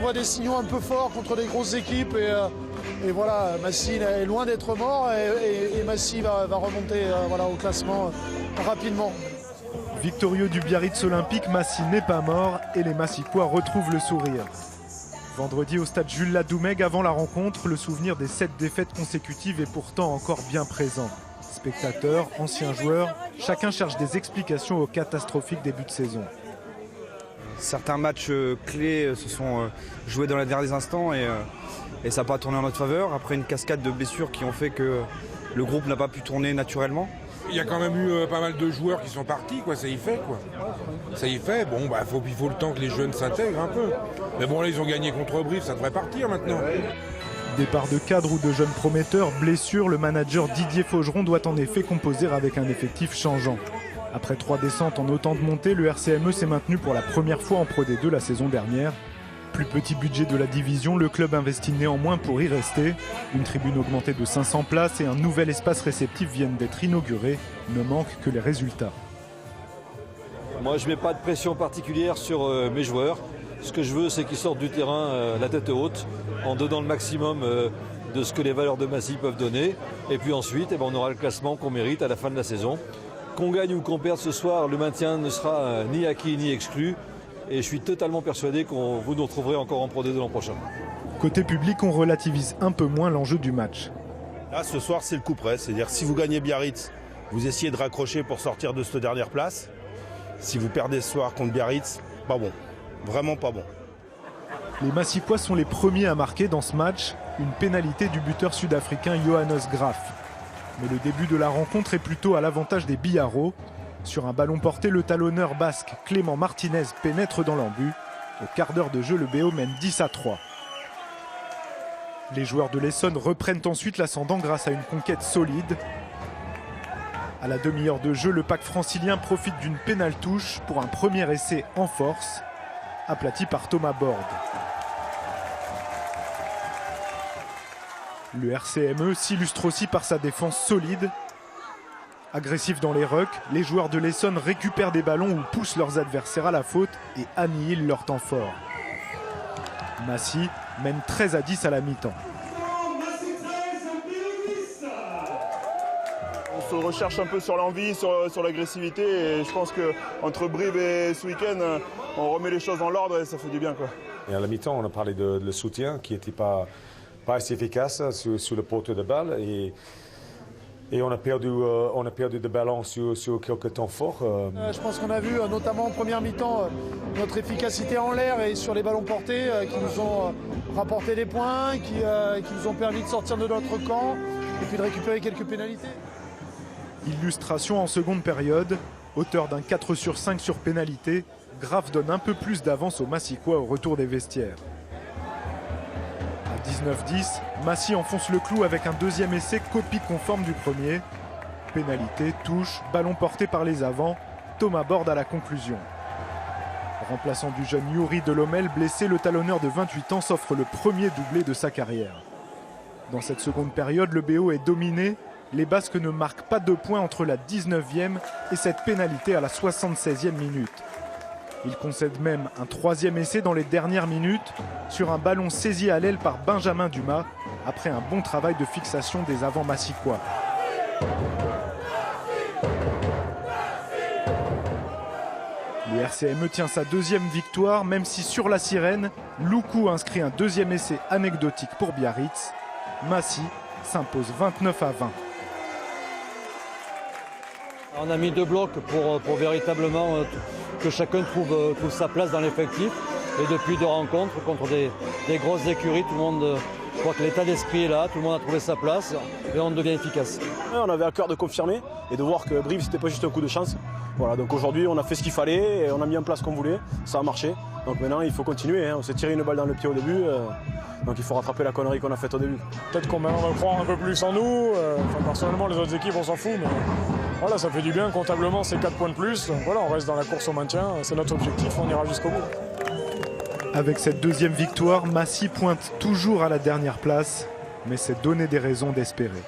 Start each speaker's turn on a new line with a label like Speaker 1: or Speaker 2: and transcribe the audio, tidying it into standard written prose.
Speaker 1: envoie des signaux un peu forts contre des grosses équipes. Et voilà, Massy est loin d'être mort et Massy va remonter voilà, au classement rapidement.
Speaker 2: Victorieux du Biarritz Olympique, Massy n'est pas mort et les Massicois retrouvent le sourire. Vendredi au stade Jules Ladoumègue, avant la rencontre, le souvenir des 7 défaites consécutives est pourtant encore bien présent. Spectateurs, anciens joueurs, chacun cherche des explications au catastrophique début de saison.
Speaker 3: Certains matchs clés se sont joués dans les derniers instants et ça n'a pas tourné en notre faveur. Après une cascade de blessures qui ont fait que le groupe n'a pas pu tourner naturellement.
Speaker 4: Il y a quand même eu pas mal de joueurs qui sont partis, quoi. Ça y fait, quoi. Ça y fait. Bon, bah, il faut le temps que les jeunes s'intègrent un peu. Mais bon, là, ils ont gagné contre Brive, ça devrait partir maintenant.
Speaker 2: Départ de cadres ou de jeunes prometteurs, blessures, le manager Didier Faugeron doit en effet composer avec un effectif changeant. Après 3 descentes en autant de montées, le RCME s'est maintenu pour la première fois en Pro D2 la saison dernière. Plus petit budget de la division, le club investit néanmoins pour y rester. Une tribune augmentée de 500 places et un nouvel espace réceptif viennent d'être inaugurés. Ne manquent que les résultats.
Speaker 5: Moi, je ne mets pas de pression particulière sur mes joueurs. Ce que je veux, c'est qu'ils sortent du terrain la tête haute, en donnant le maximum de ce que les valeurs de Massy peuvent donner. Et puis ensuite, on aura le classement qu'on mérite à la fin de la saison. Qu'on gagne ou qu'on perde ce soir, le maintien ne sera ni acquis ni exclu. Et je suis totalement persuadé que vous nous retrouverez encore en Pro D2 l'an prochain.
Speaker 2: Côté public, on relativise un peu moins l'enjeu du match.
Speaker 6: Là, ce soir, c'est le coup près. C'est-à-dire si vous gagnez Biarritz, vous essayez de raccrocher pour sortir de cette dernière place. Si vous perdez ce soir contre Biarritz, pas bon. Vraiment pas bon.
Speaker 2: Les Massicois sont les premiers à marquer dans ce match. Une pénalité du buteur sud-africain Johannes Graf. Mais le début de la rencontre est plutôt à l'avantage des Biarros. Sur un ballon porté, le talonneur basque Clément Martinez pénètre dans l'embut. Au quart d'heure de jeu, le BO mène 10-3. Les joueurs de l'Essonne reprennent ensuite l'ascendant grâce à une conquête solide. À la demi-heure de jeu, le pack francilien profite d'une pénale touche pour un premier essai en force, aplati par Thomas Borde. Le RCME s'illustre aussi par sa défense solide. Agressifs dans les rucks, les joueurs de l'Essonne récupèrent des ballons ou poussent leurs adversaires à la faute et annihilent leur temps fort. Massy mène 13-10 à la mi-temps.
Speaker 7: On se recherche un peu sur l'envie, sur l'agressivité et je pense qu'entre Brive et ce week-end, on remet les choses dans l'ordre et ça fait du bien, quoi.
Speaker 8: Et à la mi-temps, on a parlé de le soutien qui n'était pas assez efficace sur le porteur de balle et on a perdu de ballon sur quelques temps forts.
Speaker 1: Je pense qu'on a vu, notamment en première mi-temps, notre efficacité en l'air et sur les ballons portés qui nous ont rapporté des points, qui nous ont permis de sortir de notre camp et puis de récupérer quelques pénalités.
Speaker 2: Illustration en seconde période, auteur d'un 4/5 sur pénalité, Graf donne un peu plus d'avance aux Massicois au retour des vestiaires. À 19-10, Massy enfonce le clou avec un deuxième essai copie conforme du premier. Pénalité, touche, ballon porté par les avants, Thomas Borde à la conclusion. Remplaçant du jeune Yuri Delhommel, blessé, le talonneur de 28 ans s'offre le premier doublé de sa carrière. Dans cette seconde période, le BO est dominé. Les Basques ne marquent pas de points entre la 19e et cette pénalité à la 76e minute. Il concède même un troisième essai dans les dernières minutes sur un ballon saisi à l'aile par Benjamin Dumas après un bon travail de fixation des avants massicois. Le RCME tient sa deuxième victoire, même si sur la sirène, Loukou inscrit un deuxième essai anecdotique pour Biarritz. Massy s'impose 29-20.
Speaker 5: On a mis 2 blocs pour véritablement que chacun trouve sa place dans l'effectif. Et depuis 2 rencontres contre des grosses écuries, tout le monde, je crois que l'état d'esprit est là, tout le monde a trouvé sa place et on devient efficace.
Speaker 7: On avait à cœur de confirmer et de voir que Brive, c'était pas juste un coup de chance. Voilà, donc aujourd'hui, on a fait ce qu'il fallait et on a mis en place ce qu'on voulait. Ça a marché. Donc maintenant, il faut continuer. On s'est tiré une balle dans le pied au début. Donc il faut rattraper la connerie qu'on a faite au début.
Speaker 9: Peut-être qu'on va croire un peu plus en nous. Personnellement, les autres équipes, on s'en fout. Mais voilà, ça fait du bien. Comptablement, c'est 4 points de plus. Donc voilà, on reste dans la course au maintien. C'est notre objectif. On ira jusqu'au bout.
Speaker 2: Avec cette deuxième victoire, Massy pointe toujours à la dernière place. Mais c'est donner des raisons d'espérer.